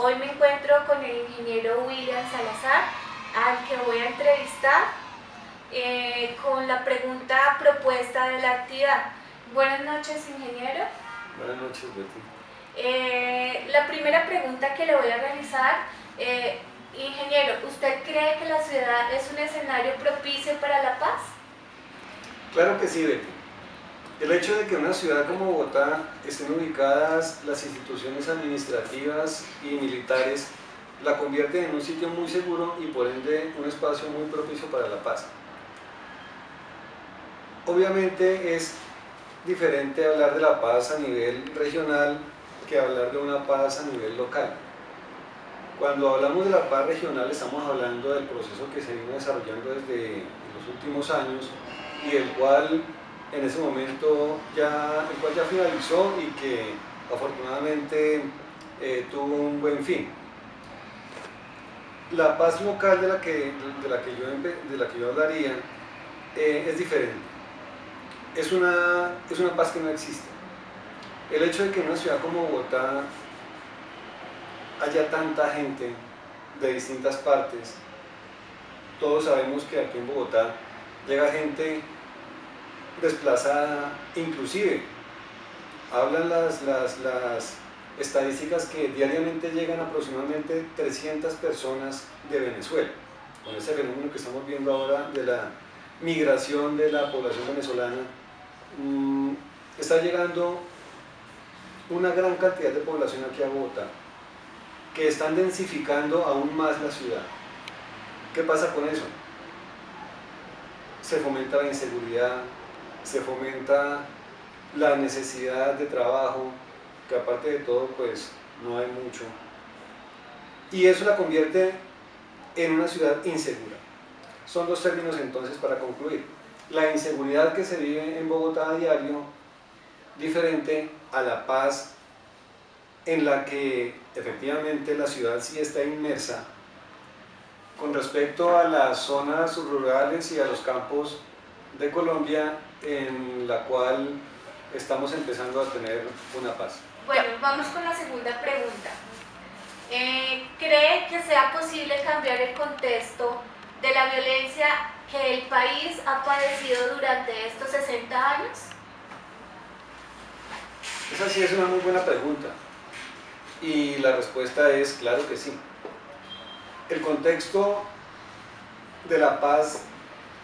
Hoy me encuentro con el ingeniero William Salazar, al que voy a entrevistar con la pregunta propuesta de la actividad. Buenas noches, ingeniero. Buenas noches, Betty. La primera pregunta que le voy a realizar, ingeniero, ¿usted cree que la ciudad es un escenario propicio para la paz? Claro que sí, Betty. El hecho de que en una ciudad como Bogotá estén ubicadas las instituciones administrativas y militares la convierte en un sitio muy seguro y por ende un espacio muy propicio para la paz. Obviamente es diferente hablar de la paz a nivel regional que hablar de una paz a nivel local. Cuando hablamos de la paz regional estamos hablando del proceso que se vino desarrollando desde los últimos años y el cual en ese momento ya finalizó y que afortunadamente tuvo un buen fin. La paz local de la que yo hablaría es diferente. Es una paz que no existe. El hecho de que en una ciudad como Bogotá haya tanta gente de distintas partes, todos sabemos que aquí en Bogotá llega gente desplazada, inclusive hablan las estadísticas que diariamente llegan aproximadamente 300 personas de Venezuela, con ese fenómeno que estamos viendo ahora de la migración de la población venezolana. Está llegando una gran cantidad de población aquí a Bogotá, que están densificando aún más la ciudad. ¿Qué pasa con eso? Se fomenta la inseguridad, se fomenta la necesidad de trabajo, que aparte de todo pues no hay mucho, y eso la convierte en una ciudad insegura. Son dos términos entonces para concluir: la inseguridad que se vive en Bogotá a diario, diferente a la paz en la que efectivamente la ciudad sí está inmersa con respecto a las zonas rurales y a los campos de Colombia, en la cual estamos empezando a tener una paz. Bueno, vamos con la segunda pregunta. ¿Cree que sea posible cambiar el contexto de la violencia que el país ha padecido durante estos 60 años? Esa sí es una muy buena pregunta y la respuesta es claro que sí. El contexto de la paz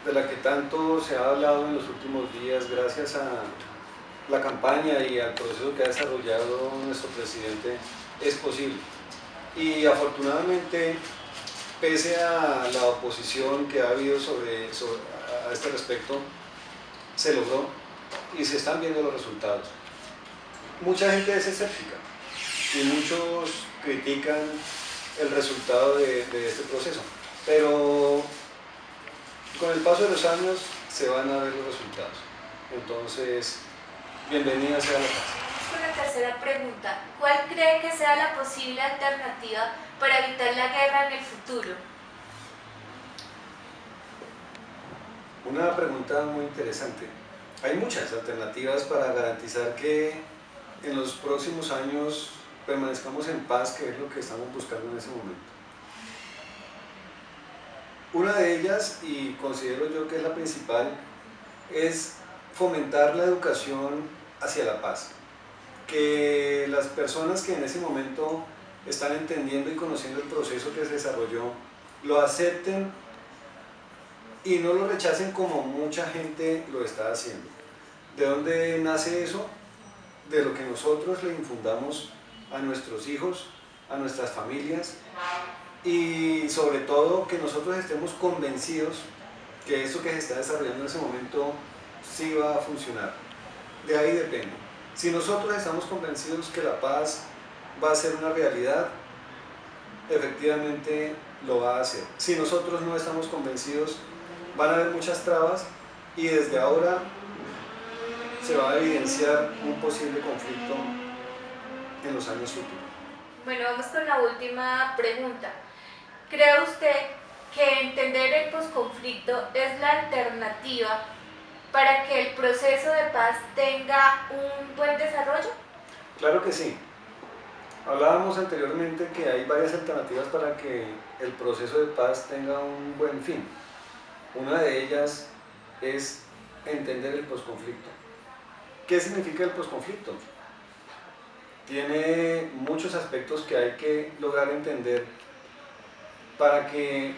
de la que tanto se ha hablado en los últimos días gracias a la campaña y al proceso que ha desarrollado nuestro presidente es posible, y afortunadamente, pese a la oposición que ha habido a este respecto, se logró y se están viendo los resultados. Mucha gente es escéptica y muchos critican el resultado de este proceso, pero con el paso de los años se van a ver los resultados. Entonces, bienvenida sea la paz. Con la tercera pregunta, ¿cuál cree que sea la posible alternativa para evitar la guerra en el futuro? Una pregunta muy interesante. Hay muchas alternativas para garantizar que en los próximos años permanezcamos en paz, que es lo que estamos buscando en ese momento. Una de ellas, y considero yo que es la principal, es fomentar la educación hacia la paz. Que las personas que en ese momento están entendiendo y conociendo el proceso que se desarrolló, lo acepten y no lo rechacen como mucha gente lo está haciendo. ¿De dónde nace eso? De lo que nosotros le infundamos a nuestros hijos, a nuestras familias, y sobre todo que nosotros estemos convencidos que eso que se está desarrollando en ese momento sí va a funcionar. De ahí depende. Si nosotros estamos convencidos que la paz va a ser una realidad, efectivamente lo va a hacer. Si nosotros no estamos convencidos, van a haber muchas trabas y desde ahora se va a evidenciar un posible conflicto en los años futuros. Bueno, vamos con la última pregunta. ¿Cree usted que entender el posconflicto es la alternativa para que el proceso de paz tenga un buen desarrollo? Claro que sí. Hablábamos anteriormente que hay varias alternativas para que el proceso de paz tenga un buen fin. Una de ellas es entender el posconflicto. ¿Qué significa el posconflicto? Tiene muchos aspectos que hay que lograr entender para que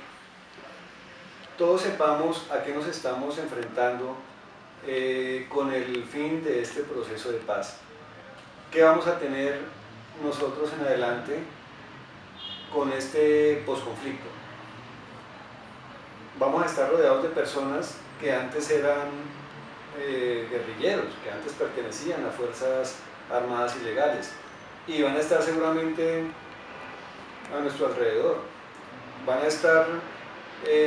todos sepamos a qué nos estamos enfrentando con el fin de este proceso de paz. ¿Qué vamos a tener nosotros en adelante con este posconflicto? Vamos a estar rodeados de personas que antes eran guerrilleros, que antes pertenecían a fuerzas armadas ilegales y van a estar seguramente a nuestro alrededor. Van a estar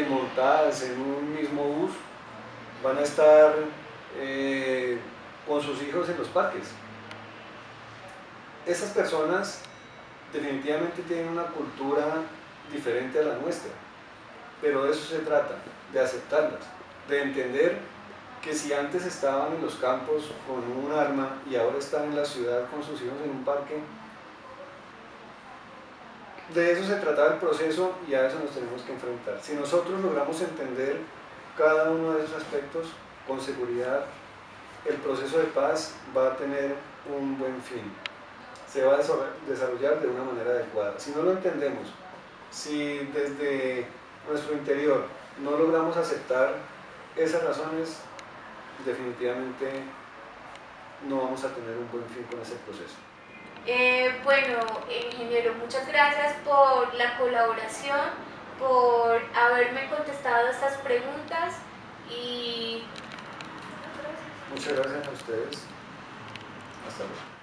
montadas en un mismo bus, van a estar con sus hijos en los parques. Esas personas definitivamente tienen una cultura diferente a la nuestra, pero de eso se trata, de aceptarlas, de entender que si antes estaban en los campos con un arma y ahora están en la ciudad con sus hijos en un parque, de eso se trataba el proceso y a eso nos tenemos que enfrentar. Si nosotros logramos entender cada uno de esos aspectos, con seguridad el proceso de paz va a tener un buen fin, se va a desarrollar de una manera adecuada. Si no lo entendemos, si desde nuestro interior no logramos aceptar esas razones, definitivamente no vamos a tener un buen fin con ese proceso. Bueno, ingeniero, muchas gracias por la colaboración, por haberme contestado estas preguntas y Muchas gracias a ustedes. Hasta luego.